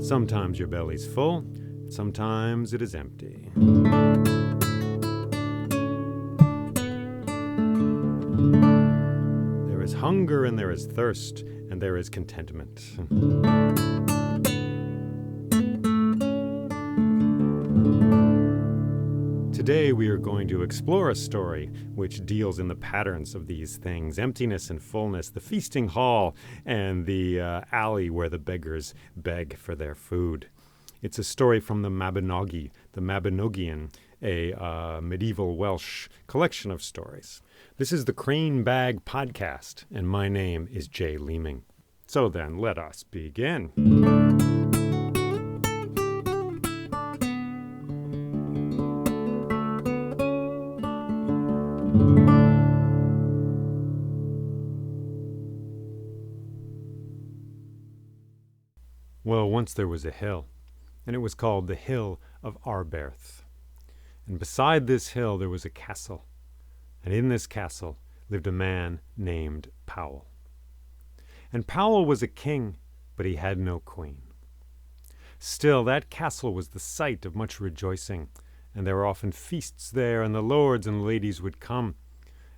Sometimes your belly's full, sometimes it is empty. There is hunger and there is thirst, and there is contentment. Today we are going to explore a story which deals in the patterns of these things: emptiness and fullness, the feasting hall, and the alley where the beggars beg for their food. It's a story from the Mabinogion, a medieval Welsh collection of stories. This is the Crane Bag Podcast, and my name is Jay Leeming. So then, let us begin. Well, once there was a hill, and it was called the Hill of Arberth. And beside this hill there was a castle, and in this castle lived a man named Powell. And Powell was a king, but he had no queen. Still, that castle was the site of much rejoicing, and there were often feasts there, and the lords and ladies would come.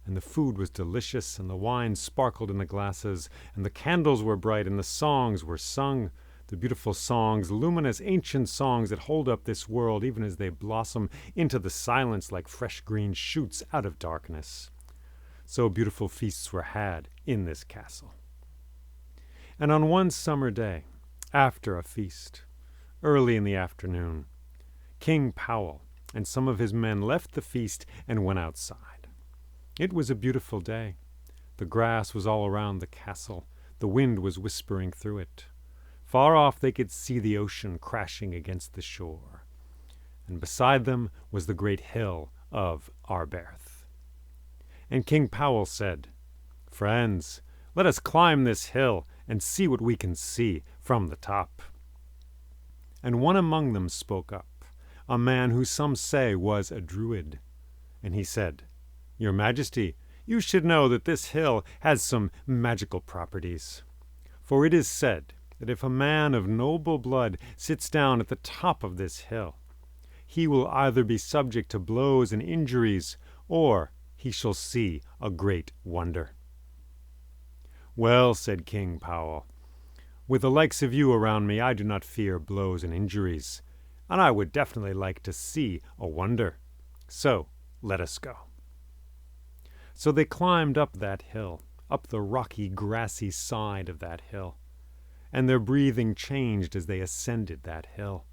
And the food was delicious, and the wine sparkled in the glasses, and the candles were bright, and the songs were sung. The beautiful songs, luminous ancient songs that hold up this world even as they blossom into the silence like fresh green shoots out of darkness. So beautiful feasts were had in this castle. And on one summer day, after a feast, early in the afternoon, King Powell and some of his men left the feast and went outside. It was a beautiful day. The grass was all around the castle. The wind was whispering through it. Far off they could see the ocean crashing against the shore, and beside them was the great hill of Arberth. And King Powell said, "Friends, let us climb this hill and see what we can see from the top." And one among them spoke up, a man who some say was a druid, and he said, "Your Majesty, you should know that this hill has some magical properties. For it is said that if a man of noble blood sits down at the top of this hill, he will either be subject to blows and injuries, or he shall see a great wonder." "Well," said King Powell, "with the likes of you around me, I do not fear blows and injuries, and I would definitely like to see a wonder. So let us go." So they climbed up that hill, up the rocky, grassy side of that hill. And their breathing changed as they ascended that hill.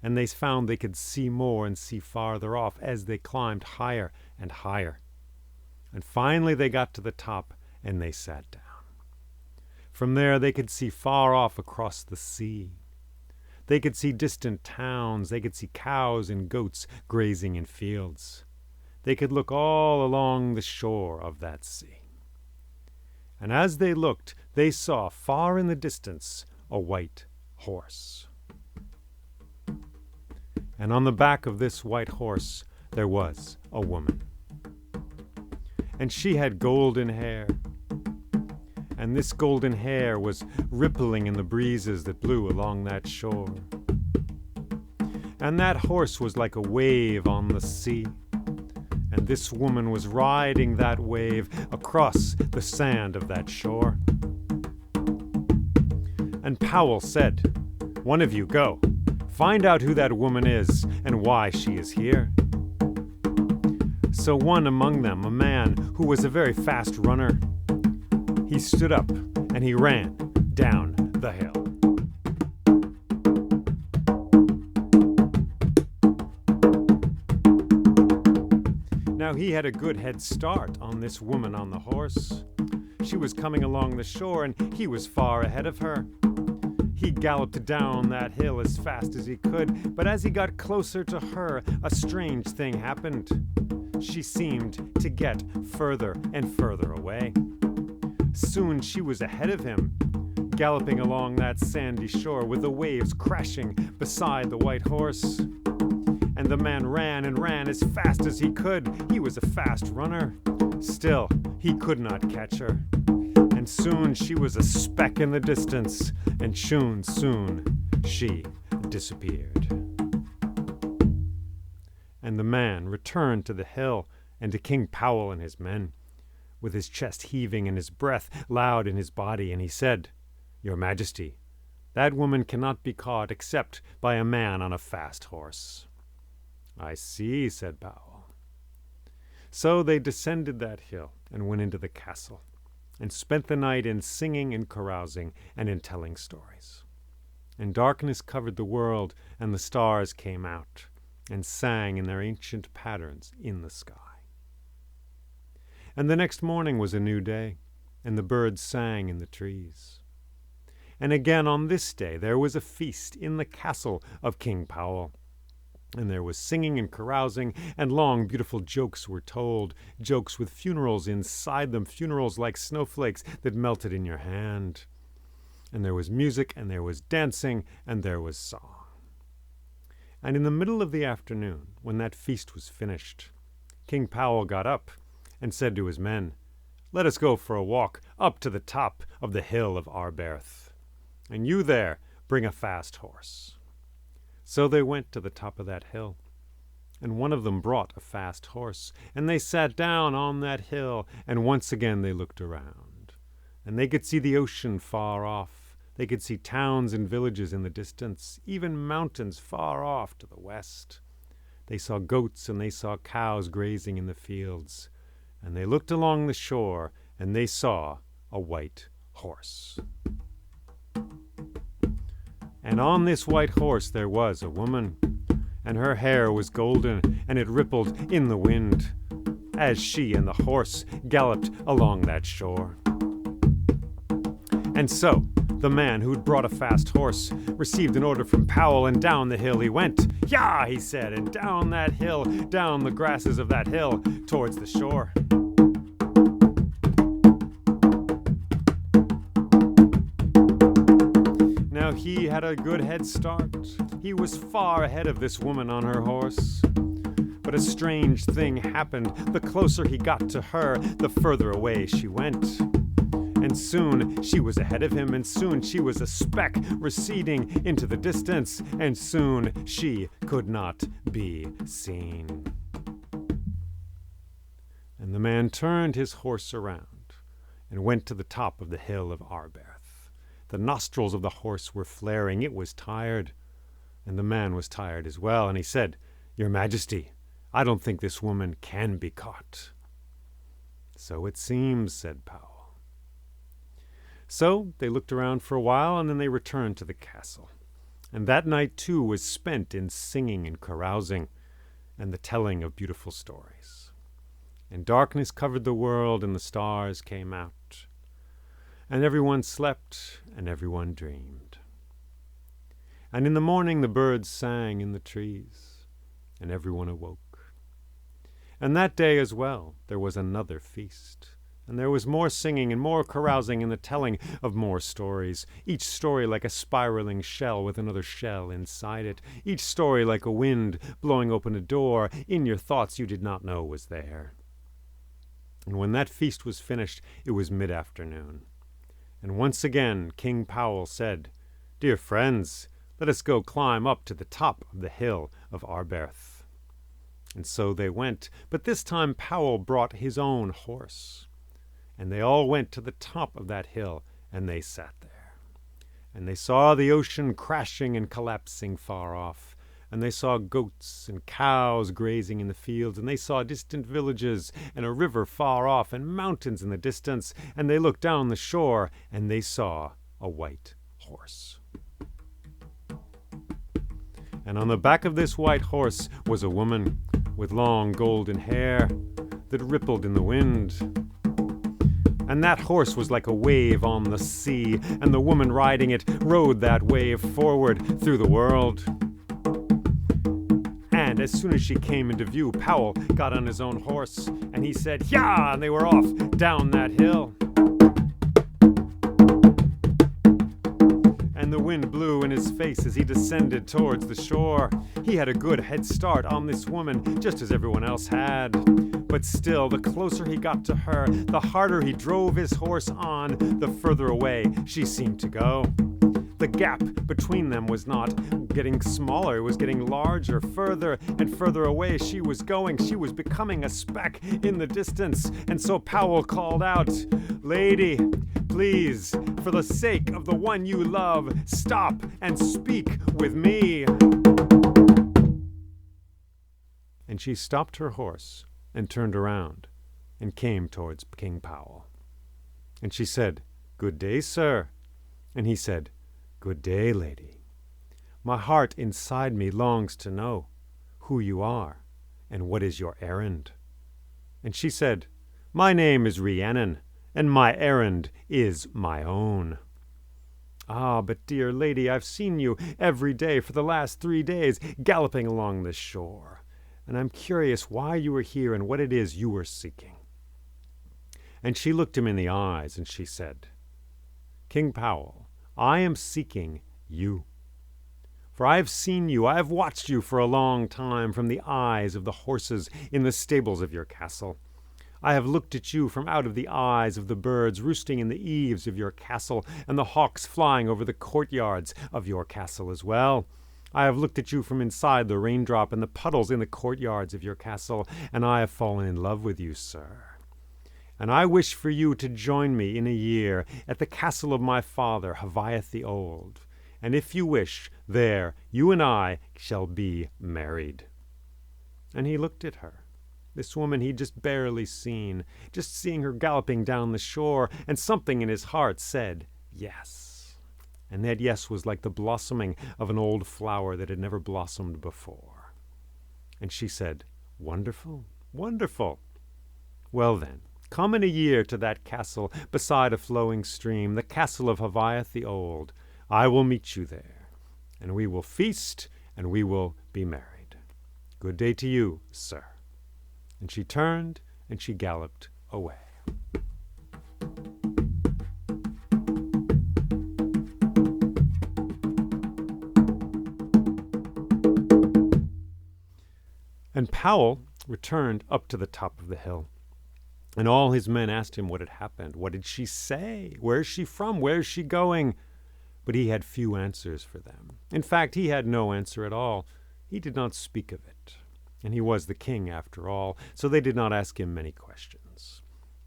And they found they could see more and see farther off as they climbed higher and higher. And finally they got to the top, and they sat down. From there they could see far off across the sea. They could see distant towns. They could see cows and goats grazing in fields. They could look all along the shore of that sea. And as they looked, they saw far in the distance a white horse. And on the back of this white horse there was a woman. And she had golden hair. And this golden hair was rippling in the breezes that blew along that shore. And that horse was like a wave on the sea. And this woman was riding that wave across the sand of that shore. And Powell said, "One of you go, find out who that woman is and why she is here." So one among them, a man who was a very fast runner, he stood up and he ran down the hill. Now he had a good head start on this woman on the horse. She was coming along the shore, and he was far ahead of her. He galloped down that hill as fast as he could, but as he got closer to her, a strange thing happened. She seemed to get further and further away. Soon she was ahead of him, galloping along that sandy shore with the waves crashing beside the white horse. And the man ran and ran as fast as he could. He was a fast runner. Still, he could not catch her. And soon she was a speck in the distance, and soon she disappeared. And the man returned to the hill and to King Powell and his men, with his chest heaving and his breath loud in his body, and he said, "Your Majesty, that woman cannot be caught except by a man on a fast horse." "I see," said Powell. So they descended that hill and went into the castle, and spent the night in singing and carousing and in telling stories. And darkness covered the world, and the stars came out and sang in their ancient patterns in the sky. And the next morning was a new day, and the birds sang in the trees. And again on this day there was a feast in the castle of King Powell. And there was singing and carousing, and long, beautiful jokes were told, jokes with funerals inside them, funerals like snowflakes that melted in your hand. And there was music, and there was dancing, and there was song. And in the middle of the afternoon, when that feast was finished, King Powell got up and said to his men, "Let us go for a walk up to the top of the hill of Arberth. And you there, bring a fast horse." So they went to the top of that hill, and one of them brought a fast horse, and they sat down on that hill, and once again they looked around. And they could see the ocean far off. They could see towns and villages in the distance, even mountains far off to the west. They saw goats and they saw cows grazing in the fields. And they looked along the shore, and they saw a white horse. And on this white horse there was a woman, and her hair was golden, and it rippled in the wind, as she and the horse galloped along that shore. And so the man who'd brought a fast horse received an order from Powell, and down the hill he went. "Yah!" he said, and down that hill, down the grasses of that hill, towards the shore. Now he had a good head start. He was far ahead of this woman on her horse. But a strange thing happened. The closer he got to her, the further away she went. And soon she was ahead of him, and soon she was a speck receding into the distance, and soon she could not be seen. And the man turned his horse around and went to the top of the hill of Arberth. The nostrils of the horse were flaring. It was tired, and the man was tired as well, and he said, "Your Majesty, I don't think this woman can be caught." "So it seems," said Powell. So they looked around for a while, and then they returned to the castle. And that night, too, was spent in singing and carousing and the telling of beautiful stories. And darkness covered the world, and the stars came out. And everyone slept, and everyone dreamed. And in the morning the birds sang in the trees, and everyone awoke. And that day as well there was another feast. And there was more singing and more carousing and the telling of more stories, each story like a spiraling shell with another shell inside it, each story like a wind blowing open a door in your thoughts you did not know was there. And when that feast was finished, it was mid-afternoon. And once again King Powell said, "Dear friends, let us go climb up to the top of the hill of Arberth." And so they went, but this time Powell brought his own horse. And they all went to the top of that hill, and they sat there. And they saw the ocean crashing and collapsing far off. And they saw goats and cows grazing in the fields. And they saw distant villages and a river far off and mountains in the distance. And they looked down the shore, and they saw a white horse. And on the back of this white horse was a woman with long golden hair that rippled in the wind. And that horse was like a wave on the sea, and the woman riding it rode that wave forward through the world. And as soon as she came into view, Powell got on his own horse, and he said, "Yah!" and they were off down that hill. And the wind blew in his face as he descended towards the shore. He had a good head start on this woman, just as everyone else had. But still, the closer he got to her, the harder he drove his horse on, the further away she seemed to go. The gap between them was not getting smaller, it was getting larger. Further and further away she was going. She was becoming a speck in the distance. And so Powell called out, "Lady, please, for the sake of the one you love, stop and speak with me." And she stopped her horse and turned around and came towards King Powell. And she said, "Good day, sir." And he said, "Good day, lady. My heart inside me longs to know who you are and what is your errand." And she said, "My name is Rhiannon, and my errand is my own." "Ah, but dear lady, I've seen you every day for the last 3 days galloping along this shore, and I'm curious why you are here and what it is you are seeking." And she looked him in the eyes and she said, "King Powell, I am seeking you. For I have seen you, I have watched you for a long time from the eyes of the horses in the stables of your castle. I have looked at you from out of the eyes of the birds roosting in the eaves of your castle and the hawks flying over the courtyards of your castle as well. I have looked at you from inside the raindrop and the puddles in the courtyards of your castle, and I have fallen in love with you, sir. And I wish for you to join me in a year at the castle of my father, Havaeth the Old. And if you wish, there you and I shall be married." And he looked at her, this woman he'd just barely seen, just seeing her galloping down the shore, and something in his heart said, yes. And that yes was like the blossoming of an old flower that had never blossomed before. And she said, "Wonderful, wonderful. Well then, come in a year to that castle beside a flowing stream, the castle of Havaeth the Old. I will meet you there, and we will feast, and we will be married. Good day to you, sir." And she turned, and she galloped away. And Powell returned up to the top of the hill. And all his men asked him what had happened. What did she say? Where is she from? Where is she going? But he had few answers for them. In fact, he had no answer at all. He did not speak of it. And he was the king, after all, so they did not ask him many questions.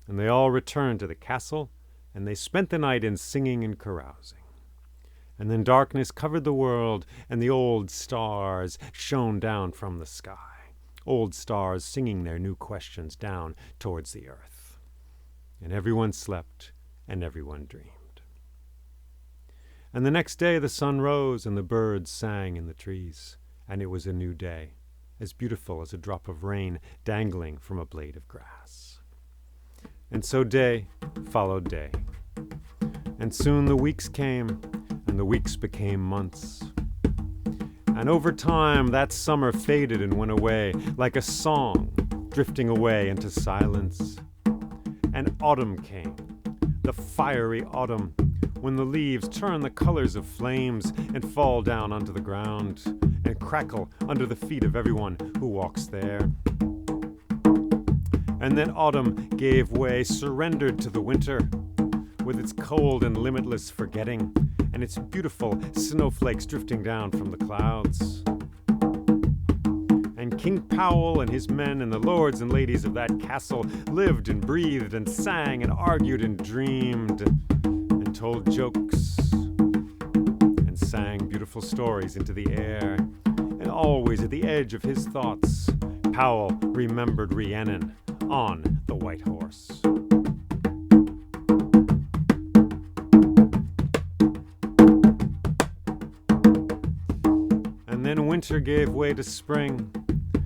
And they all returned to the castle, and they spent the night in singing and carousing. And then darkness covered the world, and the old stars shone down from the sky, old stars singing their new questions down towards the earth. And everyone slept, and everyone dreamed. And the next day the sun rose, and the birds sang in the trees, and it was a new day, as beautiful as a drop of rain dangling from a blade of grass. And so day followed day, and soon the weeks came, and the weeks became months. And over time that summer faded and went away, like a song drifting away into silence. And autumn came, the fiery autumn, when the leaves turn the colors of flames and fall down onto the ground and crackle under the feet of everyone who walks there. And then autumn gave way, surrendered to the winter, with its cold and limitless forgetting, and its beautiful snowflakes drifting down from the clouds. And King Powell and his men and the lords and ladies of that castle lived and breathed and sang and argued and dreamed and told jokes and sang beautiful stories into the air. And always at the edge of his thoughts, Powell remembered Rhiannon on the white horse. And then winter gave way to spring,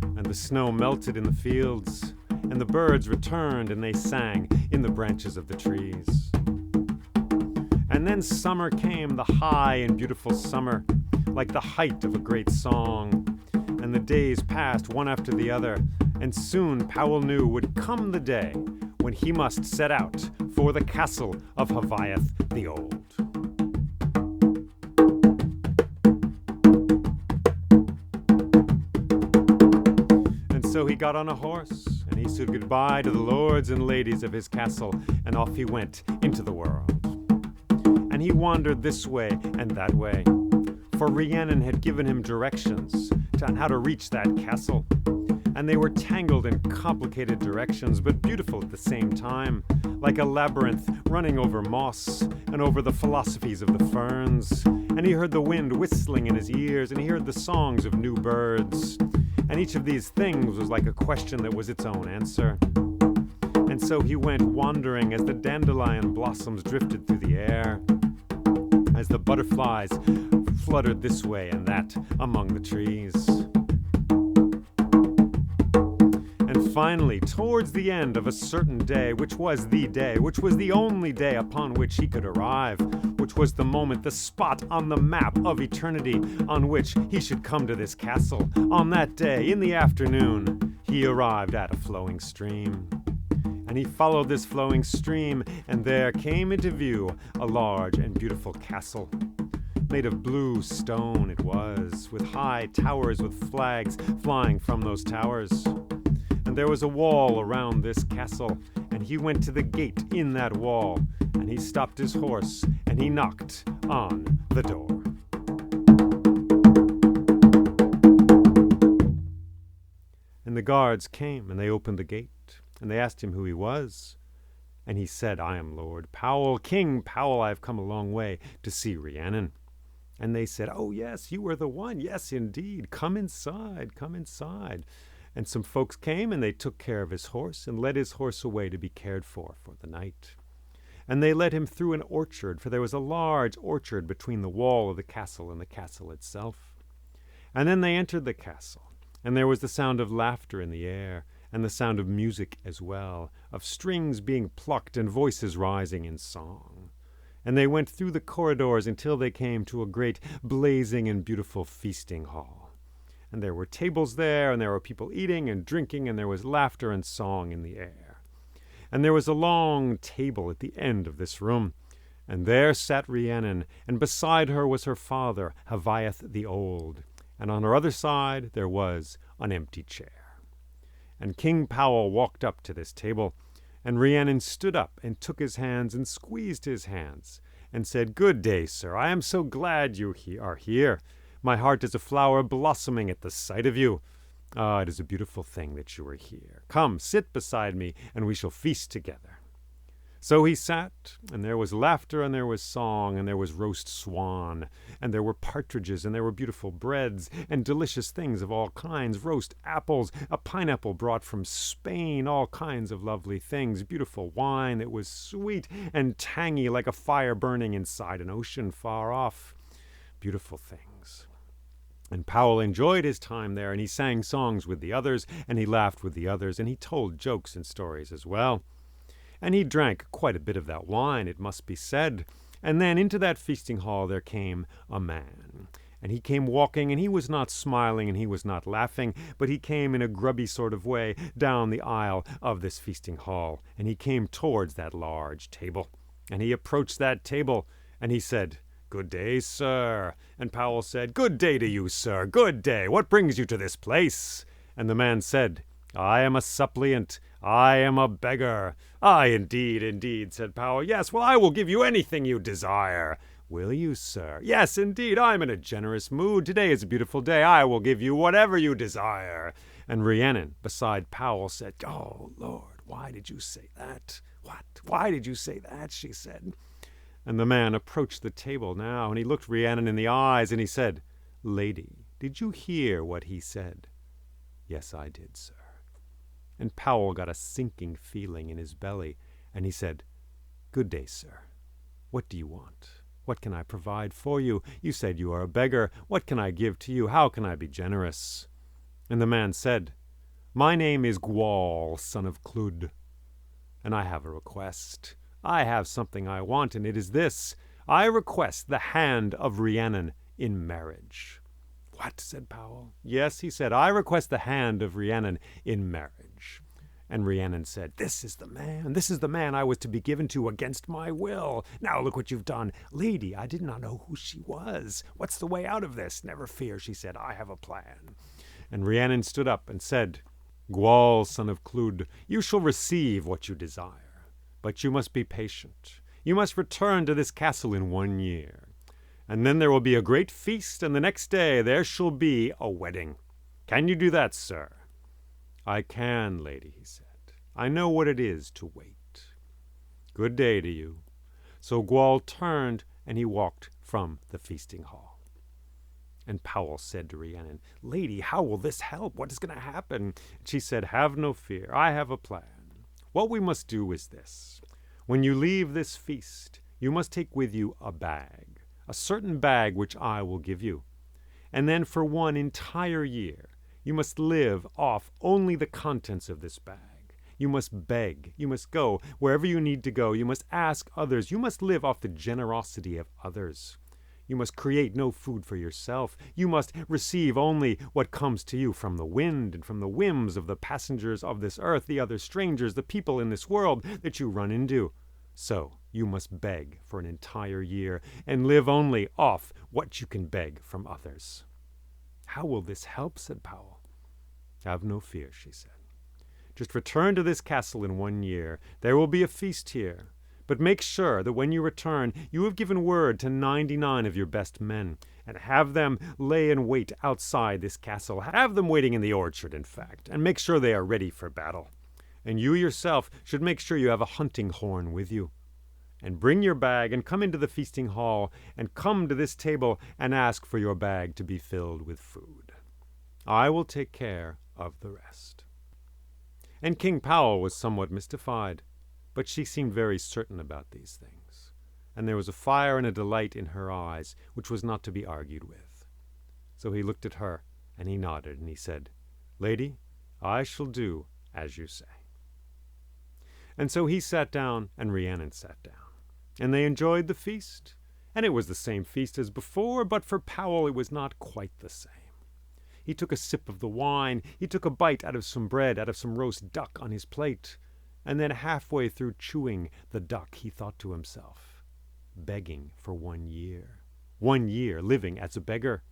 and the snow melted in the fields, and the birds returned and they sang in the branches of the trees. And then summer came, the high and beautiful summer, like the height of a great song. And the days passed one after the other, and soon Powell knew would come the day when he must set out for the castle of Havaeth the Old. And so he got on a horse, and he said goodbye to the lords and ladies of his castle, and off he went into the world. And and he wandered this way and that way. For Rhiannon had given him directions on how to reach that castle. And they were tangled in complicated directions, but beautiful at the same time, like a labyrinth running over moss and over the philosophies of the ferns. And he heard the wind whistling in his ears, and he heard the songs of new birds. And each of these things was like a question that was its own answer. And so he went wandering as the dandelion blossoms drifted through the air, as the butterflies fluttered this way and that among the trees. And finally, towards the end of a certain day, which was the only day upon which he could arrive, which was the moment, the spot on the map of eternity on which he should come to this castle, on that day, in the afternoon, he arrived at a flowing stream. And he followed this flowing stream, and there came into view a large and beautiful castle. Made of blue stone it was, with high towers with flags flying from those towers. And there was a wall around this castle, and he went to the gate in that wall, and he stopped his horse, and he knocked on the door. And the guards came, and they opened the gate, and they asked him who he was. And he said, I am Lord Powell, King Powell. I have come a long way to see Rhiannon. And they said, oh, yes, you are the one. Yes, indeed. Come inside, come inside. And some folks came, and they took care of his horse and led his horse away to be cared for the night. And they led him through an orchard, for there was a large orchard between the wall of the castle and the castle itself. And then they entered the castle, and there was the sound of laughter in the air, and the sound of music as well, of strings being plucked and voices rising in song. And they went through the corridors until they came to a great blazing and beautiful feasting hall. And there were tables there, and there were people eating and drinking, and there was laughter and song in the air. And there was a long table at the end of this room, and there sat Rhiannon, and beside her was her father, Haviath the Old, and on her other side there was an empty chair. And King Powell walked up to this table, and Rhiannon stood up and took his hands and squeezed his hands, and said, Good day, sir. I am so glad you are here. My heart is a flower blossoming at the sight of you. Ah, it is a beautiful thing that you are here. Come, sit beside me, and we shall feast together. So he sat, and there was laughter, and there was song, and there was roast swan, and there were partridges, and there were beautiful breads, and delicious things of all kinds, roast apples, a pineapple brought from Spain, all kinds of lovely things, beautiful wine that was sweet and tangy like a fire burning inside an ocean far off. Beautiful things. And Powell enjoyed his time there, and he sang songs with the others, and he laughed with the others, and he told jokes and stories as well. And he drank quite a bit of that wine, it must be said. And then into that feasting hall there came a man. And he came walking, and he was not smiling, and he was not laughing, but he came in a grubby sort of way down the aisle of this feasting hall. And he came towards that large table. And he approached that table, and he said, Good day, sir. And Powell said, Good day to you, sir. Good day. What brings you to this place? And the man said, I am a suppliant. I am a beggar. Aye, indeed, indeed, said Powell. Yes, well, I will give you anything you desire. Will you, sir? Yes, indeed, I'm in a generous mood. Today is a beautiful day. I will give you whatever you desire. And Rhiannon, beside Powell, said, Oh, Lord, why did you say that? What? Why did you say that? She said. And the man approached the table now, and he looked Rhiannon in the eyes, and he said, Lady, did you hear what he said? Yes, I did, sir. And Powell got a sinking feeling in his belly, and he said, Good day, sir. What do you want? What can I provide for you? You said you are a beggar. What can I give to you? How can I be generous? And the man said, My name is Gwal, son of Clud, and I have a request. I have something I want, and it is this. I request the hand of Rhiannon in marriage. What? Said Powell. Yes, he said, I request the hand of Rhiannon in marriage. And Rhiannon said, This is the man I was to be given to against my will. Now look what you've done. Lady, I did not know who she was. What's the way out of this? Never fear, she said, I have a plan. And Rhiannon stood up and said, Gwal, son of Clud, you shall receive what you desire, but you must be patient. You must return to this castle in 1 year. And then there will be a great feast, and the next day there shall be a wedding. Can you do that, sir?" "I can, lady," he said. "I know what it is to wait." "Good day to you." So Gwal turned, and he walked from the feasting hall. And Powell said to Rhiannon, "Lady, how will this help? What is going to happen?" And she said, "Have no fear. I have a plan. What we must do is this. When you leave this feast, you must take with you a bag, a certain bag which I will give you. And then for 1 entire year, you must live off only the contents of this bag. You must beg. You must go wherever you need to go. You must ask others. You must live off the generosity of others. You must create no food for yourself. You must receive only what comes to you from the wind and from the whims of the passengers of this earth, the other strangers, the people in this world that you run into. So you must beg for an entire year and live only off what you can beg from others." "How will this help?" said Powell. "Have no fear," she said. "Just return to this castle in 1 year. There will be a feast here. But make sure that when you return, you have given word to 99 of your best men, and have them lay in wait outside this castle. Have them waiting in the orchard, in fact, and make sure they are ready for battle. And you yourself should make sure you have a hunting horn with you. And bring your bag and come into the feasting hall, and come to this table and ask for your bag to be filled with food. I will take care of the rest." And King Powell was somewhat mystified, but she seemed very certain about these things, and there was a fire and a delight in her eyes which was not to be argued with. So he looked at her, and he nodded, and he said, "Lady, I shall do as you say." And so he sat down, and Rhiannon sat down, and they enjoyed the feast. And it was the same feast as before, but for Powell it was not quite the same. He took a sip of the wine, he took a bite out of some bread, out of some roast duck on his plate, and then halfway through chewing the duck, he thought to himself, begging for 1 year. 1 year living as a beggar.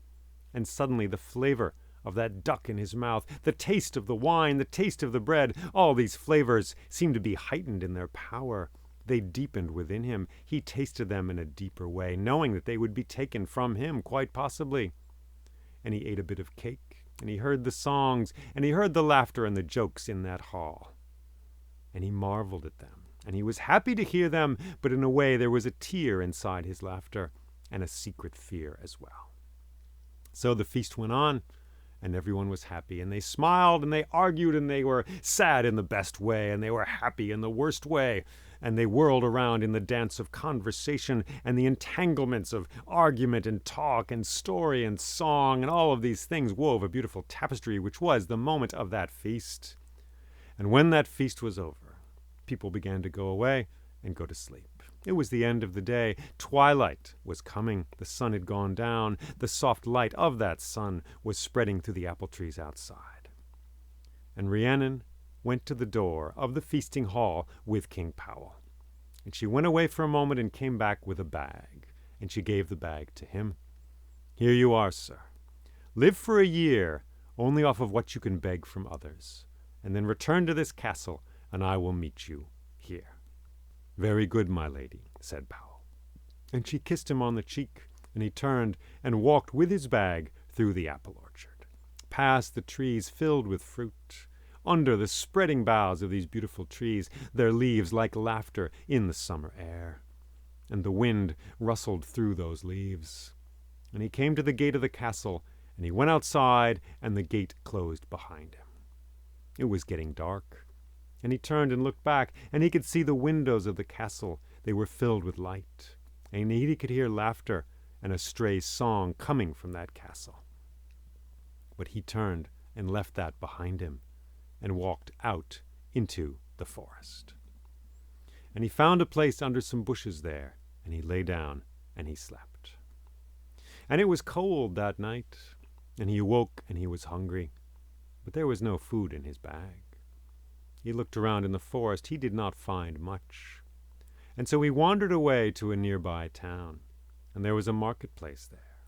And suddenly the flavor of that duck in his mouth, the taste of the wine, the taste of the bread, all these flavors seemed to be heightened in their power. They deepened within him. He tasted them in a deeper way, knowing that they would be taken from him, quite possibly. And he ate a bit of cake, and he heard the songs, and he heard the laughter and the jokes in that hall. And he marveled at them, and he was happy to hear them, but in a way there was a tear inside his laughter, and a secret fear as well. So the feast went on, and everyone was happy, and they smiled, and they argued, and they were sad in the best way, and they were happy in the worst way, and they whirled around in the dance of conversation and the entanglements of argument and talk and story and song, and all of these things wove a beautiful tapestry, which was the moment of that feast. And when that feast was over, people began to go away and go to sleep. It was the end of the day. Twilight was coming. The sun had gone down. The soft light of that sun was spreading through the apple trees outside. And Rhiannon went to the door of the feasting hall with King Powell. And she went away for a moment and came back with a bag. And she gave the bag to him. "Here you are, sir. Live for a year only off of what you can beg from others. And then return to this castle, and I will meet you here." "Very good, my lady," said Powell. And she kissed him on the cheek, and he turned and walked with his bag through the apple orchard, past the trees filled with fruit, under the spreading boughs of these beautiful trees, their leaves like laughter in the summer air. And the wind rustled through those leaves. And he came to the gate of the castle, and he went outside, and the gate closed behind him. It was getting dark, and he turned and looked back, and he could see the windows of the castle. They were filled with light, and he could hear laughter and a stray song coming from that castle. But he turned and left that behind him and walked out into the forest. And he found a place under some bushes there, and he lay down and he slept. And it was cold that night, and he awoke and he was hungry, but there was no food in his bag. He looked around in the forest. He did not find much. And so he wandered away to a nearby town, and there was a marketplace there.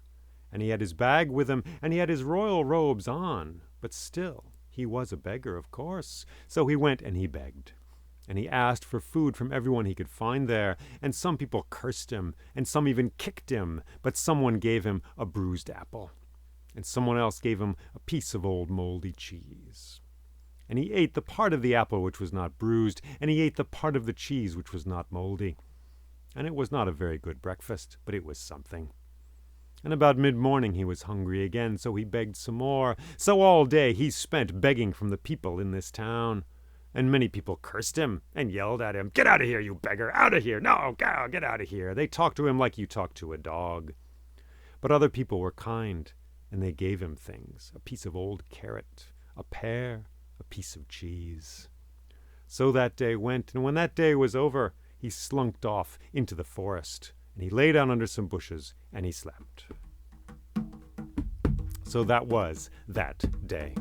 And he had his bag with him, and he had his royal robes on, but still he was a beggar, of course. So he went and he begged. And he asked for food from everyone he could find there, and some people cursed him, and some even kicked him, but someone gave him a bruised apple, and someone else gave him a piece of old moldy cheese. And he ate the part of the apple which was not bruised, and he ate the part of the cheese which was not moldy. And it was not a very good breakfast, but it was something. And about mid-morning he was hungry again, so he begged some more. So all day he spent begging from the people in this town. And many people cursed him and yelled at him, "Get out of here, you beggar! Out of here! No, get out of here!" They talked to him like you talk to a dog. But other people were kind, and they gave him things: a piece of old carrot, a pear, a piece of cheese. So that day went, and when that day was over, he slunk off into the forest, and he lay down under some bushes, and he slept. So that was that day.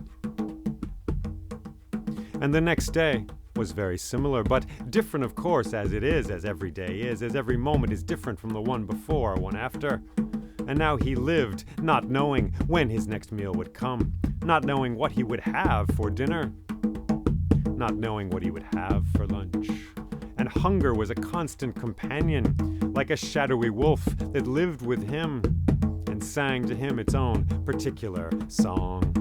And the next day was very similar, but different, of course, as it is, as every day is, as every moment is different from the one before or one after. And now he lived, not knowing when his next meal would come, not knowing what he would have for dinner, not knowing what he would have for lunch. And hunger was a constant companion, like a shadowy wolf that lived with him and sang to him its own particular song.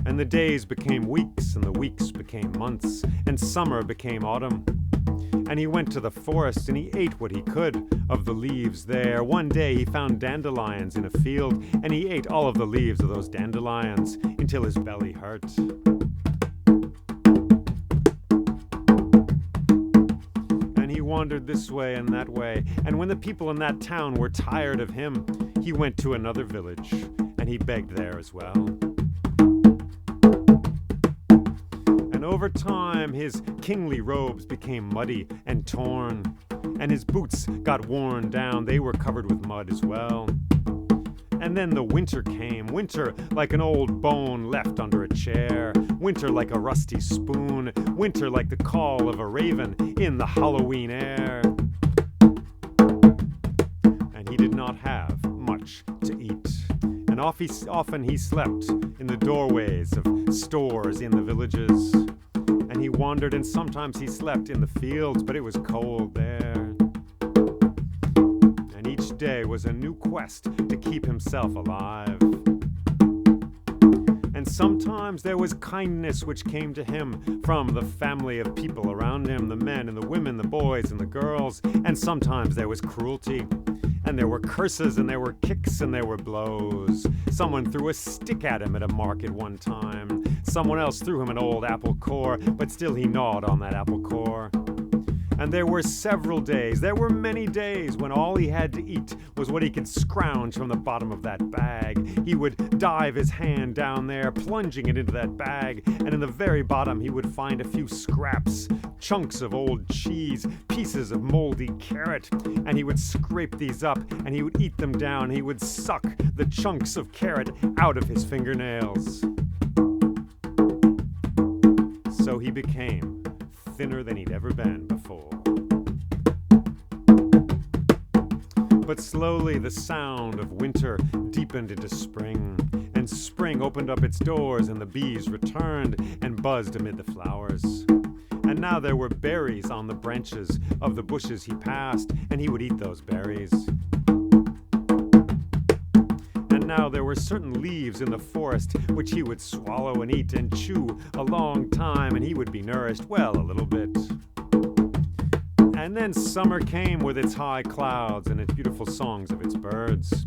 And the days became weeks, and the weeks became months, and summer became autumn. And he went to the forest, and he ate what he could of the leaves there. One day he found dandelions in a field, and he ate all of the leaves of those dandelions until his belly hurt. And he wandered this way and that way, and when the people in that town were tired of him, he went to another village, and he begged there as well. And over time, his kingly robes became muddy and torn, and his boots got worn down. They were covered with mud as well. And then the winter came, winter like an old bone left under a chair, winter like a rusty spoon, winter like the call of a raven in the Halloween air. And he did not have much to eat. And often he slept in the doorways of stores in the villages. And he wandered, and sometimes he slept in the fields, but it was cold there. And each day was a new quest to keep himself alive. And sometimes there was kindness which came to him from the family of people around him, the men and the women, the boys and the girls. And sometimes there was cruelty. And there were curses, and there were kicks, and there were blows. Someone threw a stick at him at a market one time. Someone else threw him an old apple core, but still he gnawed on that apple core. And there were several days, there were many days, when all he had to eat was what he could scrounge from the bottom of that bag. He would dive his hand down there, plunging it into that bag, and in the very bottom he would find a few scraps, chunks of old cheese, pieces of moldy carrot, and he would scrape these up, and he would eat them down, and he would suck the chunks of carrot out of his fingernails. So he became thinner than he'd ever been before. But slowly the sound of winter deepened into spring, and spring opened up its doors, and the bees returned and buzzed amid the flowers. And now there were berries on the branches of the bushes he passed, and he would eat those berries. And now there were certain leaves in the forest which he would swallow and eat and chew a long time, and he would be nourished, well, a little bit. And then summer came with its high clouds and its beautiful songs of its birds.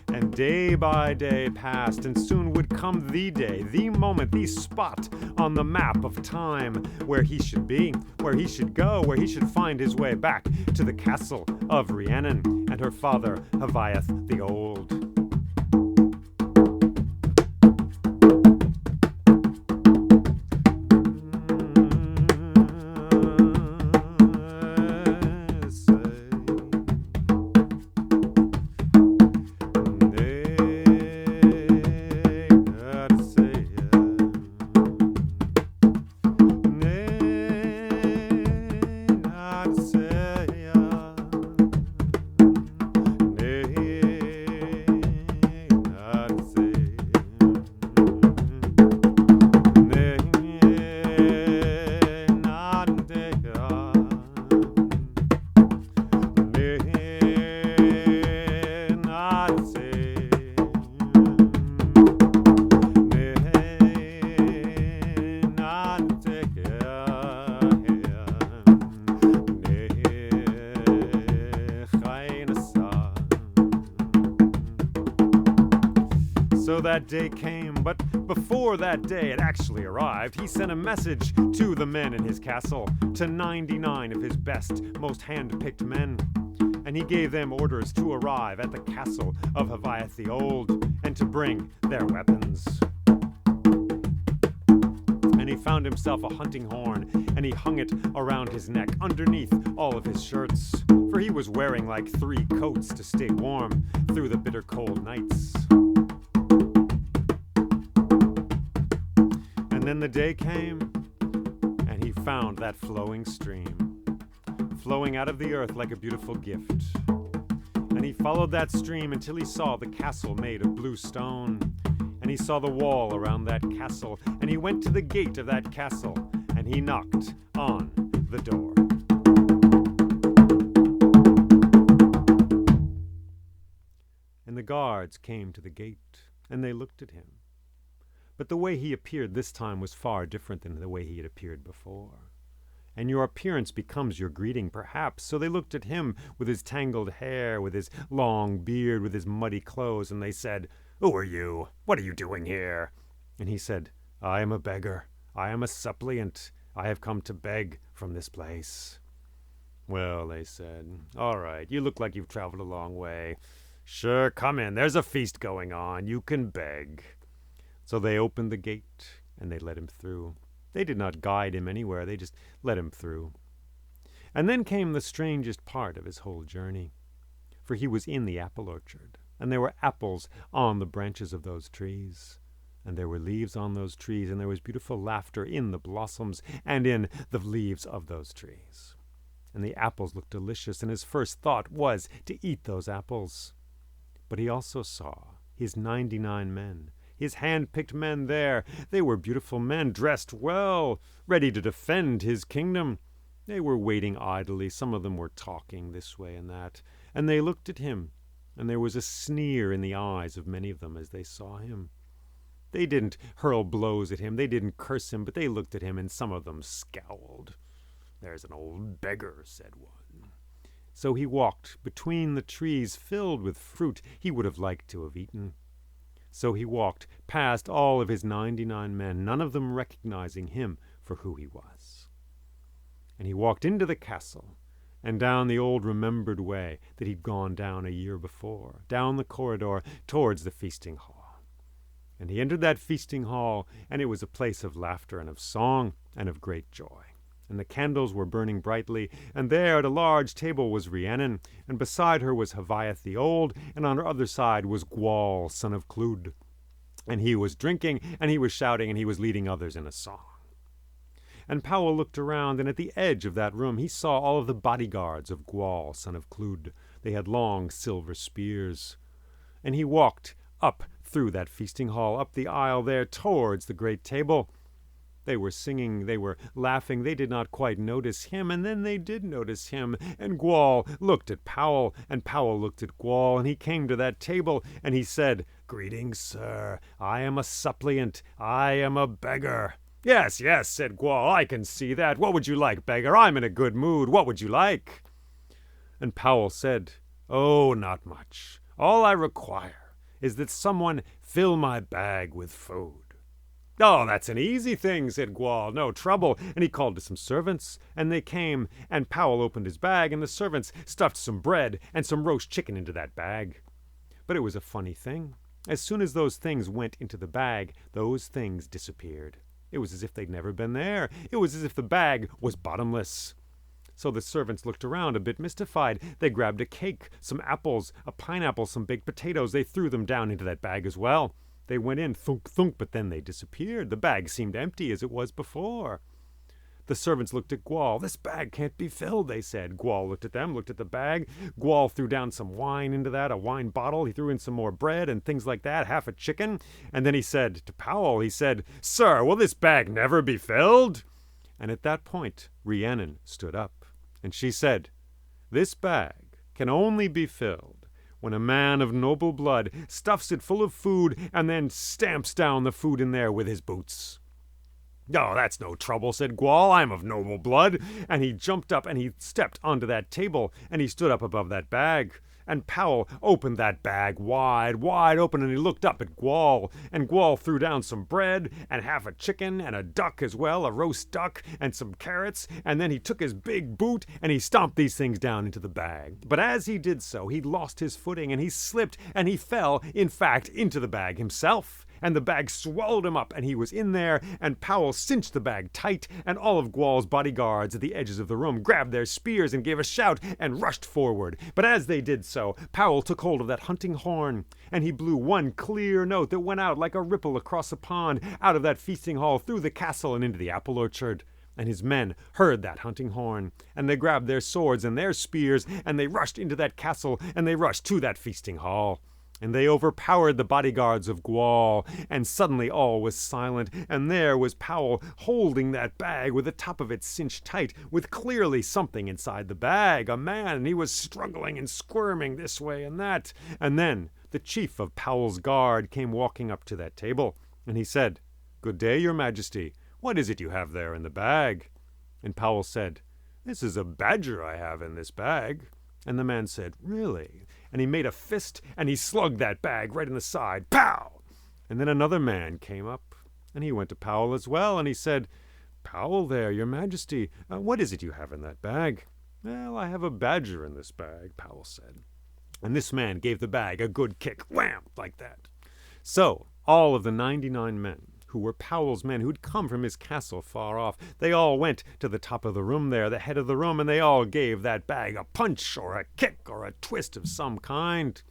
And day by day passed, and soon would come the day, the moment, the spot on the map of time where he should be, where he should go, where he should find his way back to the castle of Rhiannon and her father, Haviath the Old. So that day came, but before that day had actually arrived, he sent a message to the men in his castle, to 99 of his best, most hand-picked men. And he gave them orders to arrive at the castle of Haviath the Old, and to bring their weapons. And he found himself a hunting horn, and he hung it around his neck, underneath all of his shirts, for he was wearing like 3 coats to stay warm through the bitter cold nights. And then the day came, and he found that flowing stream, flowing out of the earth like a beautiful gift. And he followed that stream until he saw the castle made of blue stone. And he saw the wall around that castle, and he went to the gate of that castle, and he knocked on the door. And the guards came to the gate, and they looked at him. But the way he appeared this time was far different than the way he had appeared before. And your appearance becomes your greeting, perhaps. So they looked at him with his tangled hair, with his long beard, with his muddy clothes, and they said, "Who are you? What are you doing here?" And he said, "I am a beggar. I am a suppliant. I have come to beg from this place." "Well," they said, "all right, you look like you've traveled a long way. Sure, come in. There's a feast going on. You can beg." So they opened the gate, and they let him through. They did not guide him anywhere. They just let him through. And then came the strangest part of his whole journey. For he was in the apple orchard, and there were apples on the branches of those trees. And there were leaves on those trees, and there was beautiful laughter in the blossoms and in the leaves of those trees. And the apples looked delicious, and his first thought was to eat those apples. But he also saw his 99 men, his hand-picked men there. They were beautiful men, dressed well, ready to defend his kingdom. They were waiting idly. Some of them were talking this way and that. And they looked at him, and there was a sneer in the eyes of many of them as they saw him. They didn't hurl blows at him. They didn't curse him, but they looked at him, and some of them scowled. "There's an old beggar," said one. So he walked between the trees filled with fruit he would have liked to have eaten. So he walked past all of his 99 men, none of them recognizing him for who he was. And he walked into the castle, and down the old remembered way that he'd gone down a year before, down the corridor towards the feasting hall. And he entered that feasting hall, and it was a place of laughter and of song and of great joy. And the candles were burning brightly, and there at a large table was Rhiannon, and beside her was Haviath the Old, and on her other side was Gwal, son of Clud. And he was drinking, and he was shouting, and he was leading others in a song. And Powell looked around, and at the edge of that room he saw all of the bodyguards of Gwal, son of Clud. They had long silver spears. And he walked up through that feasting hall, up the aisle there towards the great table. They were singing, they were laughing, they did not quite notice him, and then they did notice him, and Gwal looked at Powell, and Powell looked at Gwal, and he came to that table, and he said, "Greetings, sir, I am a suppliant, I am a beggar." "Yes, yes," said Gwal, "I can see that. What would you like, beggar? I'm in a good mood. What would you like?" And Powell said, "Oh, not much. All I require is that someone fill my bag with food." "Oh, that's an easy thing," said Gwal. "No trouble." And he called to some servants, and they came, and Powell opened his bag, and the servants stuffed some bread and some roast chicken into that bag. But it was a funny thing. As soon as those things went into the bag, those things disappeared. It was as if they'd never been there. It was as if the bag was bottomless. So the servants looked around a bit mystified. They grabbed a cake, some apples, a pineapple, some baked potatoes. They threw them down into that bag as well. They went in, thunk, thunk, but then they disappeared. The bag seemed empty as it was before. The servants looked at Gwal. "This bag can't be filled," they said. Gwal looked at them, looked at the bag. Gwal threw down some wine into that, a wine bottle. He threw in some more bread and things like that, half a chicken. And then he said to Powell, he said, "Sir, will this bag never be filled?" And at that point, Rhiannon stood up, and she said, "This bag can only be filled when a man of noble blood stuffs it full of food and then stamps down the food in there with his boots. "Oh, that's no trouble," said Gwal. "I'm of noble blood." And he jumped up and he stepped onto that table and he stood up above that bag. And Powell opened that bag wide, wide open, and he looked up at Gwal. And Gwal threw down some bread, and half a chicken, and a duck as well, a roast duck, and some carrots. And then he took his big boot, and he stomped these things down into the bag. But as he did so, he lost his footing, and he slipped, and he fell, in fact, into the bag himself. And the bag swallowed him up, and he was in there, and Powell cinched the bag tight, and all of Gwal's bodyguards at the edges of the room grabbed their spears and gave a shout and rushed forward. But as they did so, Powell took hold of that hunting horn, and he blew one clear note that went out like a ripple across a pond, out of that feasting hall, through the castle, and into the apple orchard. And his men heard that hunting horn, and they grabbed their swords and their spears, and they rushed into that castle, and they rushed to that feasting hall. And they overpowered the bodyguards of Gwal, and suddenly all was silent, and there was Powell holding that bag with the top of it cinched tight, with clearly something inside the bag, a man, and he was struggling and squirming this way and that. And then the chief of Powell's guard came walking up to that table, and he said, "Good day, your majesty. What is it you have there in the bag?" And Powell said, "This is a badger I have in this bag." And the man said, "Really?" And he made a fist, and he slugged that bag right in the side. Pow! And then another man came up, and he went to Powell as well, and he said, "Powell there, your majesty, what is it you have in that bag?" "Well, I have a badger in this bag," Powell said. And this man gave the bag a good kick, wham, like that. So all of the 99 men, who were Powell's men, who'd come from his castle far off, they all went to the top of the room there, the head of the room, and they all gave that bag a punch or a kick or a twist of some kind.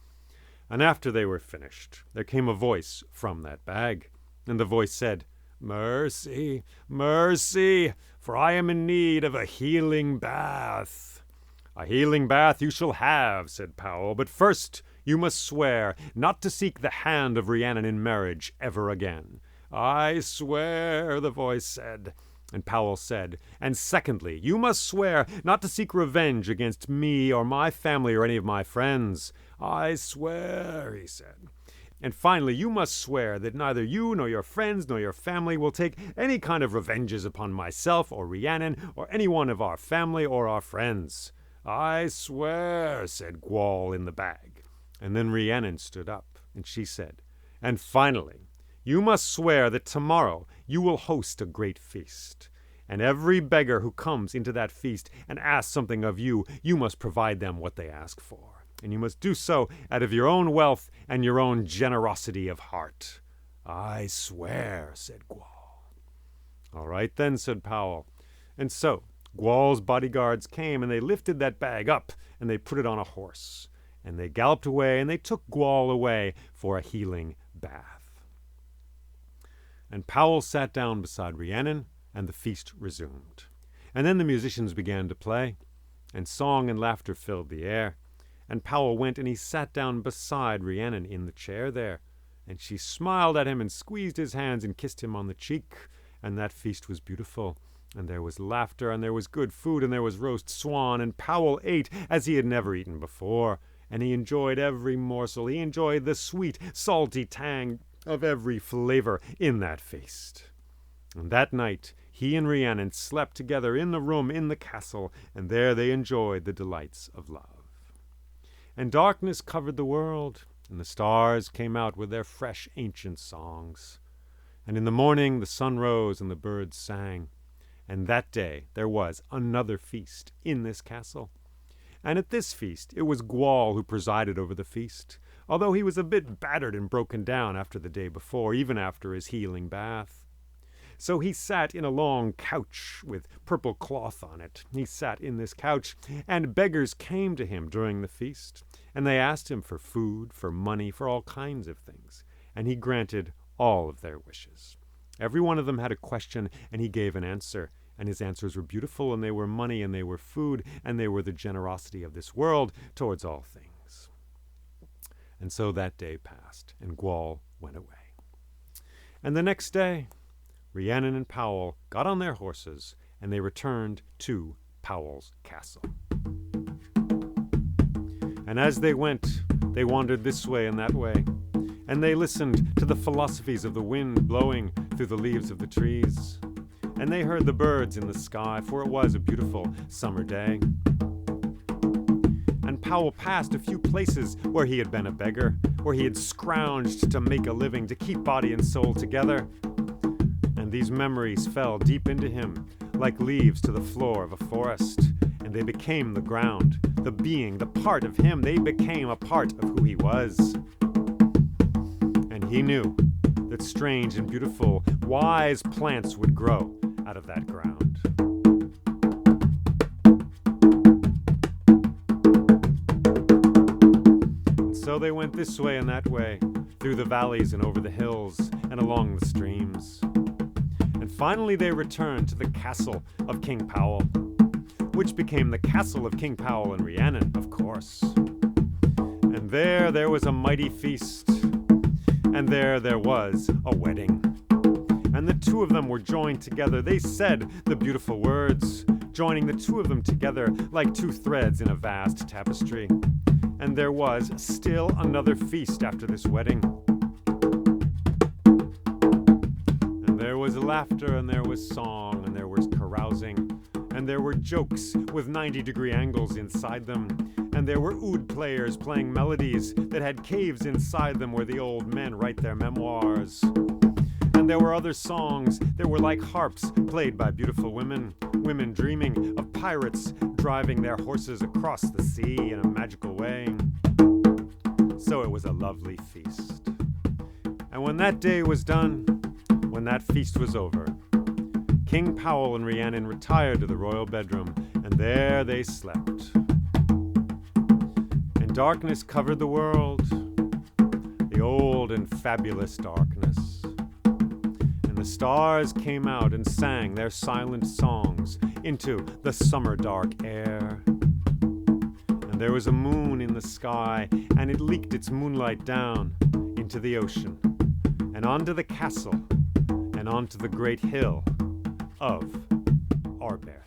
And after they were finished, there came a voice from that bag, and the voice said, "Mercy, mercy, for I am in need of a healing bath." "A healing bath you shall have," said Powell, "but first you must swear not to seek the hand of Rhiannon in marriage ever again." "I swear," the voice said. And Powell said, "And secondly, you must swear not to seek revenge against me or my family or any of my friends." "I swear," he said. "And finally, you must swear that neither you nor your friends nor your family will take any kind of revenges upon myself or Rhiannon or any one of our family or our friends." "I swear," said Gwal in the bag. And then Rhiannon stood up, and she said, "And finally, you must swear that tomorrow you will host a great feast. And every beggar who comes into that feast and asks something of you, you must provide them what they ask for. And you must do so out of your own wealth and your own generosity of heart." "I swear," said Gwal. "All right then," said Powell. And so Gwal's bodyguards came, and they lifted that bag up, and they put it on a horse. And they galloped away, and they took Gwal away for a healing bath. And Powell sat down beside Rhiannon, and the feast resumed. And then the musicians began to play, and song and laughter filled the air. And Powell went and he sat down beside Rhiannon in the chair there. And she smiled at him and squeezed his hands and kissed him on the cheek. And that feast was beautiful. And there was laughter, and there was good food, and there was roast swan. And Powell ate as he had never eaten before. And he enjoyed every morsel. He enjoyed the sweet, salty tang of every flavor in that feast. And that night he and Rhiannon slept together in the room in the castle, and there they enjoyed the delights of love. And darkness covered the world, and the stars came out with their fresh ancient songs. And in the morning the sun rose and the birds sang. And that day there was another feast in this castle. And at this feast it was Gwal who presided over the feast, although he was a bit battered and broken down after the day before, even after his healing bath. So he sat in a long couch with purple cloth on it. He sat in this couch, and beggars came to him during the feast, and they asked him for food, for money, for all kinds of things, and he granted all of their wishes. Every one of them had a question, and he gave an answer, and his answers were beautiful, and they were money, and they were food, and they were the generosity of this world towards all things. And so that day passed, and Gwal went away. And the next day, Rhiannon and Powell got on their horses, and they returned to Powell's castle. And as they went, They wandered this way and that way, and they listened to the philosophies of the wind blowing through the leaves of the trees. And they heard the birds in the sky, for it was a beautiful summer day. And Powell passed a few places where he had been a beggar, where he had scrounged to make a living, to keep body and soul together. And these memories fell deep into him, like leaves to the floor of a forest, and they became the ground, the being, the part of him. They became a part of who he was. And he knew that strange and beautiful, wise plants would grow out of that ground. And so they went this way and that way, through the valleys and over the hills and along the streams. And finally they returned to the castle of King Powell, which became the castle of King Powell and Rhiannon, of course. And there was a mighty feast, and there was a wedding. And the two of them were joined together. They said the beautiful words, joining the two of them together like two threads in a vast tapestry. And there was still another feast after this wedding. And there was laughter, and there was song, and there was carousing, and there were jokes with 90-degree angles inside them, and there were oud players playing melodies that had caves inside them where the old men write their memoirs. And there were other songs that were like harps played by beautiful women, women dreaming of pirates driving their horses across the sea in a magical way. So it was a lovely feast. And when that day was done, when that feast was over, King Powell and Rhiannon retired to the royal bedroom, and there they slept. And darkness covered the world, the old and fabulous darkness. And the stars came out and sang their silent songs into the summer dark air. And there was a moon in the sky, and it leaked its moonlight down into the ocean, and onto the castle, and onto the great hill of Arberth.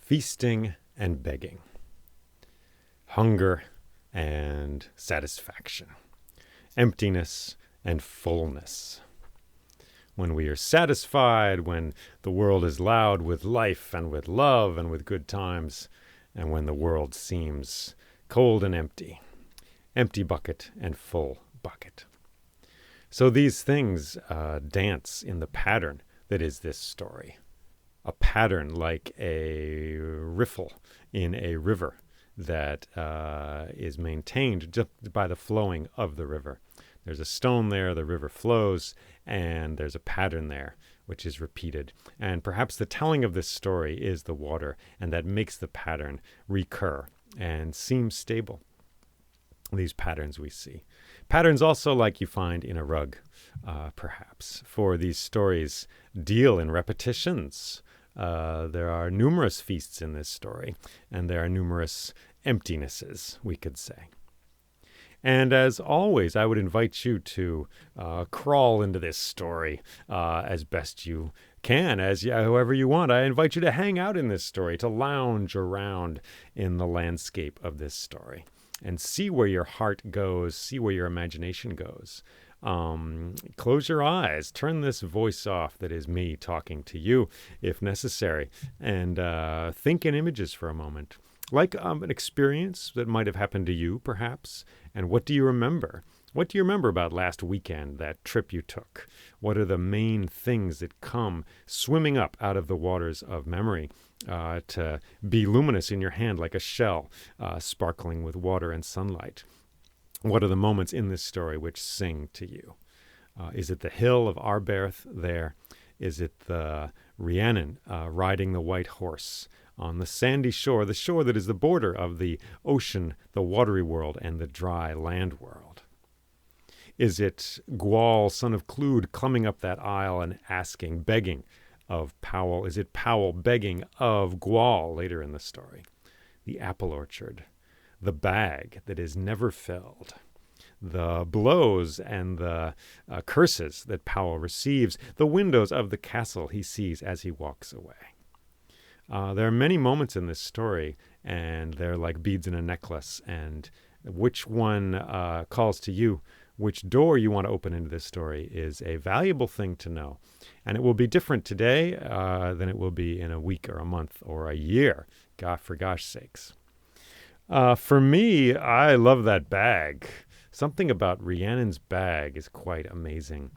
Feasting and begging, hunger and satisfaction, emptiness and fullness. When we are satisfied, when the world is loud with life and with love and with good times, and when the world seems cold and empty bucket and full bucket. So these things dance in the pattern that is this story. A pattern like a riffle in a river that is maintained just by the flowing of the river. There's a stone there, the river flows, and there's a pattern there which is repeated. And perhaps the telling of this story is the water, and that makes the pattern recur and seem stable. These patterns we see. Patterns also like you find in a rug, perhaps, for these stories deal in repetitions. There are numerous feasts in this story, and there are numerous emptinesses, we could say. And as always, I would invite you to crawl into this story as best you can, however you want. I invite you to hang out in this story, to lounge around in the landscape of this story and see where your heart goes, see where your imagination goes. Close your eyes, turn this voice off that is me talking to you if necessary, and think in images for a moment. Like an experience that might have happened to you, perhaps. And what do you remember? What do you remember about last weekend, that trip you took? What are the main things that come swimming up out of the waters of memory to be luminous in your hand like a shell, sparkling with water and sunlight? What are the moments in this story which sing to you? Is it the hill of Arberth there? Is it the Rhiannon riding the white horse on the sandy shore, the shore that is the border of the ocean, the watery world, and the dry land world? Is it Gwal, son of Clwyd, climbing up that aisle and asking, begging of Powell? Is it Powell begging of Gwal later in the story? The apple orchard, the bag that is never filled, the blows and the curses that Powell receives, the windows of the castle he sees as he walks away. There are many moments in this story, and they're like beads in a necklace, and which one calls to you, which door you want to open into this story is a valuable thing to know. And it will be different today than it will be in a week or a month or a year, for gosh sakes. For me, I love that bag. Something about Rhiannon's bag is quite amazing.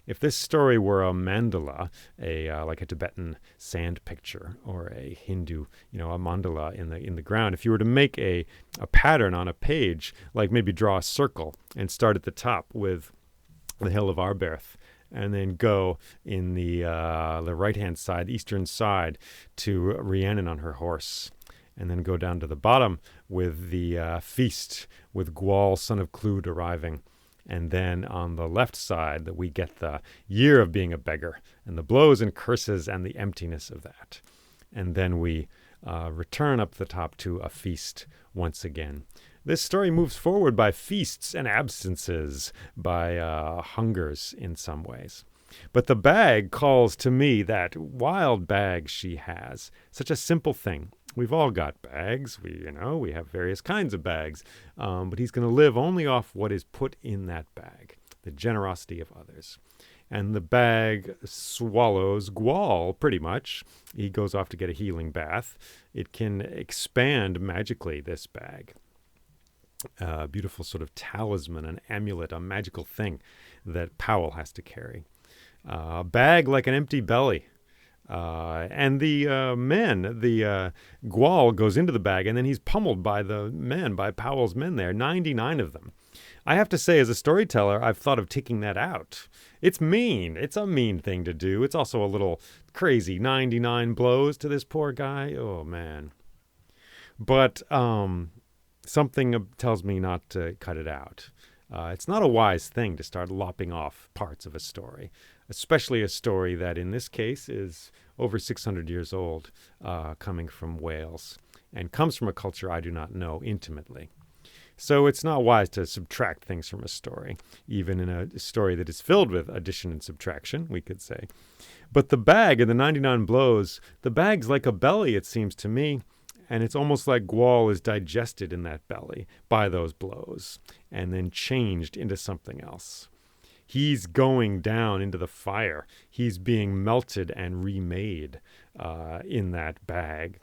If this story were a mandala, like a Tibetan sand picture, or a Hindu, a mandala in the ground, if you were to make a pattern on a page, like maybe draw a circle and start at the top with the hill of Arberth, and then go in the right-hand side, the eastern side, to Rhiannon on her horse, and then go down to the bottom with the feast with Gwal, son of Clwyd, arriving. And then on the left side, that we get the year of being a beggar and the blows and curses and the emptiness of that. And then we return up the top to a feast once again. This story moves forward by feasts and absences, by hungers in some ways. But the bag calls to me that wild bag she has, such a simple thing. We've all got bags. We have various kinds of bags. But he's going to live only off what is put in that bag, the generosity of others. And the bag swallows Gwal, pretty much. He goes off to get a healing bath. It can expand magically, this bag. A beautiful sort of talisman, an amulet, a magical thing that Powell has to carry. A bag like an empty belly. And the Gwal goes into the bag, and then he's pummeled by by Powell's men there, 99 of them. I have to say, as a storyteller, I've thought of taking that out. It's mean. It's a mean thing to do. It's also a little crazy. 99 blows to this poor guy. Oh, man. But something tells me not to cut it out. It's not a wise thing to start lopping off parts of a story, especially a story that in this case is over 600 years old, coming from Wales, and comes from a culture I do not know intimately. So it's not wise to subtract things from a story, even in a story that is filled with addition and subtraction, we could say. But the bag in the 99 blows, the bag's like a belly, it seems to me, and it's almost like Gwal is digested in that belly by those blows and then changed into something else. He's going down into the fire. He's being melted and remade in that bag.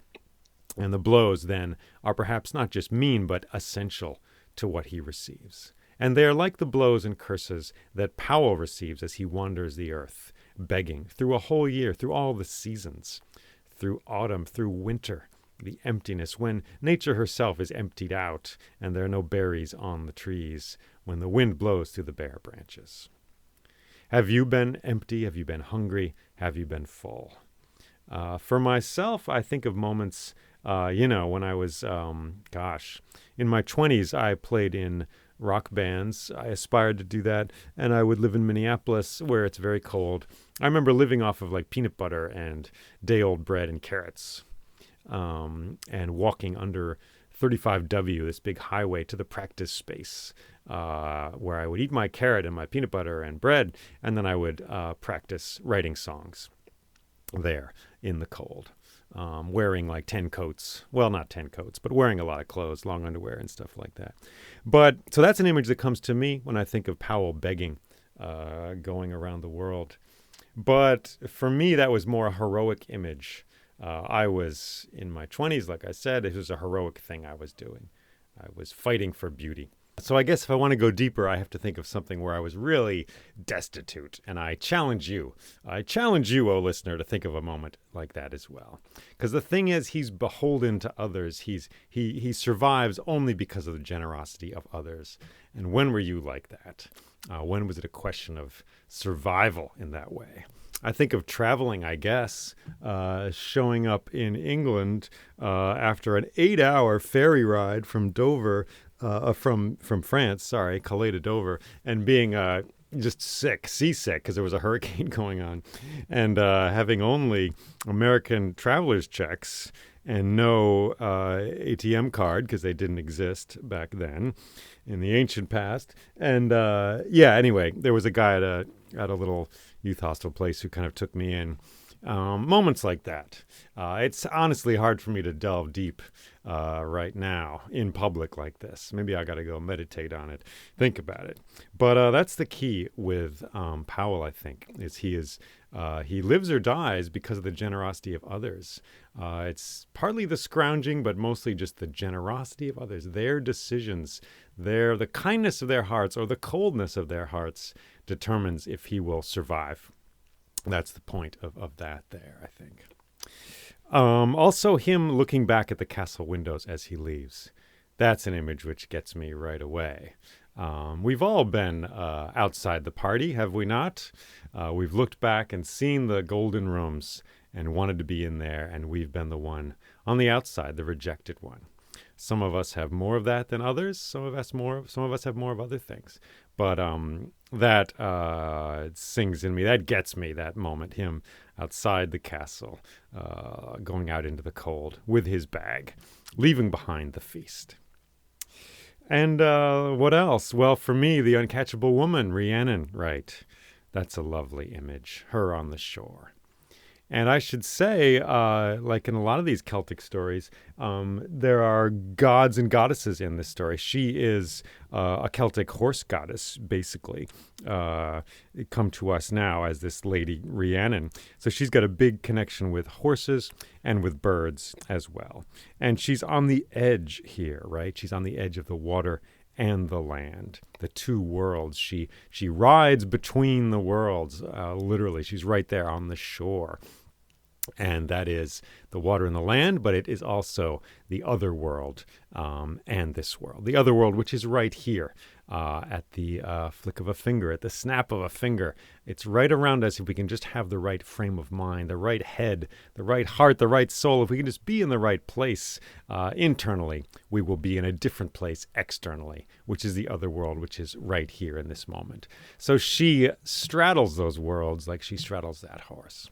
And the blows then are perhaps not just mean, but essential to what he receives. And they are like the blows and curses that Powell receives as he wanders the earth, begging through a whole year, through all the seasons, through autumn, through winter, the emptiness, when nature herself is emptied out and there are no berries on the trees, when the wind blows through the bare branches. Have you been empty? Have you been hungry? Have you been full? For myself, I think of moments, when I was, in my 20s, I played in rock bands. I aspired to do that, and I would live in Minneapolis where it's very cold. I remember living off of like peanut butter and day-old bread and carrots, and walking under 35W, this big highway, to the practice space where I would eat my carrot and my peanut butter and bread, and then I would practice writing songs there in the cold, wearing like 10 coats. Well, not 10 coats, but wearing a lot of clothes, long underwear and stuff like that. But so that's an image that comes to me when I think of Powell begging, going around the world. But for me, that was more a heroic image. I was in my 20s, like I said. It was a heroic thing I was doing. I was fighting for beauty. So I guess if I want to go deeper, I have to think of something where I was really destitute. And I challenge you, oh listener, to think of a moment like that as well. Because the thing is, he's beholden to others. He survives only because of the generosity of others. And when were you like that? When was it a question of survival in that way? I think of traveling, I guess, showing up in England after an 8-hour ferry ride from Dover, from France, Calais to Dover, and being just seasick, because there was a hurricane going on, and having only American traveler's checks and no ATM card, because they didn't exist back then in the ancient past. And anyway, there was a guy at a little youth hostel place who kind of took me in. Moments like that. It's honestly hard for me to delve deep right now in public like this. Maybe I got to go meditate on it, think about it. But that's the key with Powell, I think, is he lives or dies because of the generosity of others. It's partly the scrounging, but mostly just the generosity of others. Their decisions, the kindness of their hearts or the coldness of their hearts determines if he will survive. That's the point of that there, I think. Also, him looking back at the castle windows as he leaves. That's an image which gets me right away. We've all been outside the party, have we not? We've looked back and seen the golden rooms and wanted to be in there, and we've been the one on the outside, the rejected one. Some of us have more of that than others. Some of us have more of other things. But that sings in me. That gets me, that moment, him outside the castle, going out into the cold with his bag, leaving behind the feast. And what else? Well, for me, the uncatchable woman, Rhiannon, right? That's a lovely image, her on the shore. And I should say, like in a lot of these Celtic stories, there are gods and goddesses in this story. She is a Celtic horse goddess, basically, come to us now as this Lady Rhiannon. So she's got a big connection with horses and with birds as well. And she's on the edge here, right? She's on the edge of the water and the land, the two worlds. She rides between the worlds, literally. She's right there on the shore. And that is the water and the land, but it is also the other world and this world. The other world, which is right here at the flick of a finger, at the snap of a finger. It's right around us if we can just have the right frame of mind, the right head, the right heart, the right soul. If we can just be in the right place internally, we will be in a different place externally, which is the other world, which is right here in this moment. So she straddles those worlds like she straddles that horse.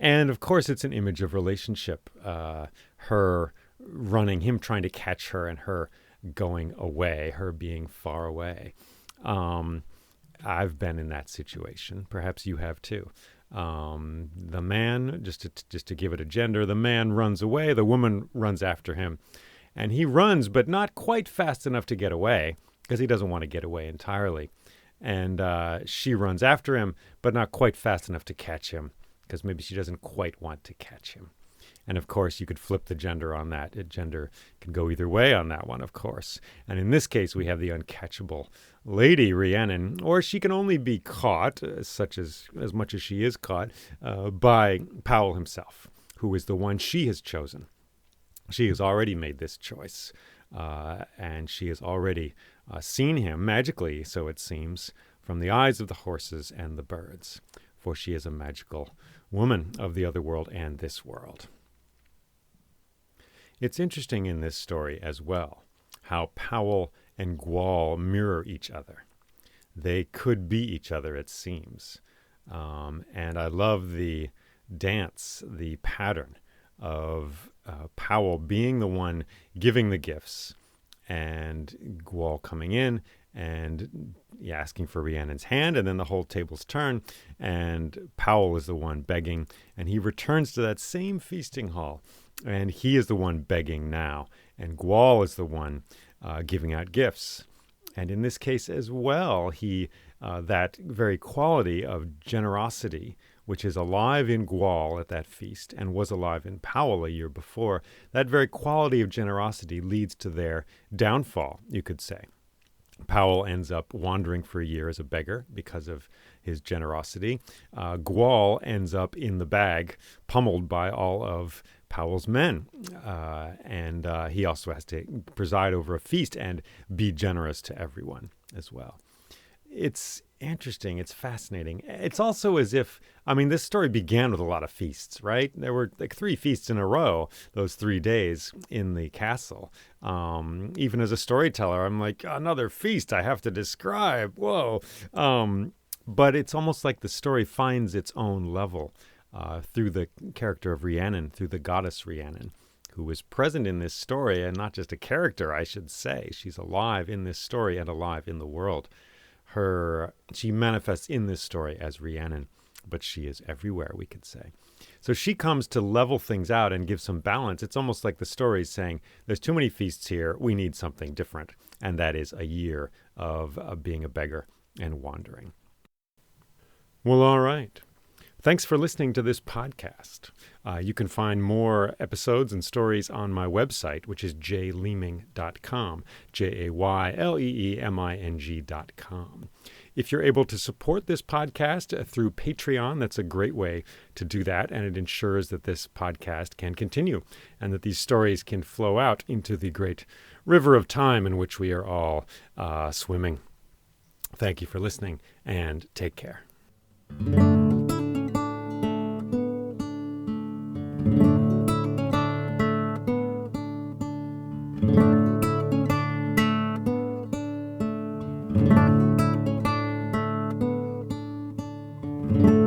And, of course, it's an image of relationship, her running, him trying to catch her, and her going away, her being far away. I've been in that situation. Perhaps you have, too. The man, just to give it a gender, the man runs away, the woman runs after him. And he runs, but not quite fast enough to get away, because he doesn't want to get away entirely. And she runs after him, but not quite fast enough to catch him, because maybe she doesn't quite want to catch him. And, of course, you could flip the gender on that. Gender can go either way on that one, of course. And in this case, we have the uncatchable Lady Rhiannon, or she can only be caught, as much as she is caught, by Powell himself, who is the one she has chosen. She has already made this choice, and she has already seen him, magically, so it seems, from the eyes of the horses and the birds. For she is a magical woman of the other world and this world. It's interesting in this story as well how Powell and Gwal mirror each other. They could be each other, it seems. And I love the dance, the pattern of Powell being the one giving the gifts and Gwal coming in and asking for Rhiannon's hand, and then the whole tables turn, and Powell is the one begging, and he returns to that same feasting hall, and he is the one begging now, and Gwal is the one giving out gifts. And in this case as well, that very quality of generosity, which is alive in Gwal at that feast and was alive in Powell a year before, that very quality of generosity leads to their downfall, you could say. Powell ends up wandering for a year as a beggar because of his generosity. Gwal ends up in the bag, pummeled by all of Powell's men. And he also has to preside over a feast and be generous to everyone as well. It's interesting. It's fascinating. It's also as if, this story began with a lot of feasts, right? There were like 3 feasts in a row, those 3 days in the castle. Even as a storyteller, I'm like, another feast I have to describe. Whoa. But it's almost like the story finds its own level through the character of Rhiannon, through the goddess Rhiannon, who is present in this story, and not just a character, I should say. She's alive in this story and alive in the world. She manifests in this story as Rhiannon, but she is everywhere, we could say. So she comes to level things out and give some balance. It's almost like the story is saying, there's too many feasts here, we need something different. And that is a year of being a beggar and wandering. Well, all right. Thanks for listening to this podcast. You can find more episodes and stories on my website, which is jayleeming.com, JAYLEEMING.com. If you're able to support this podcast through Patreon, that's a great way to do that, and it ensures that this podcast can continue and that these stories can flow out into the great river of time in which we are all swimming. Thank you for listening, and take care. Thank you.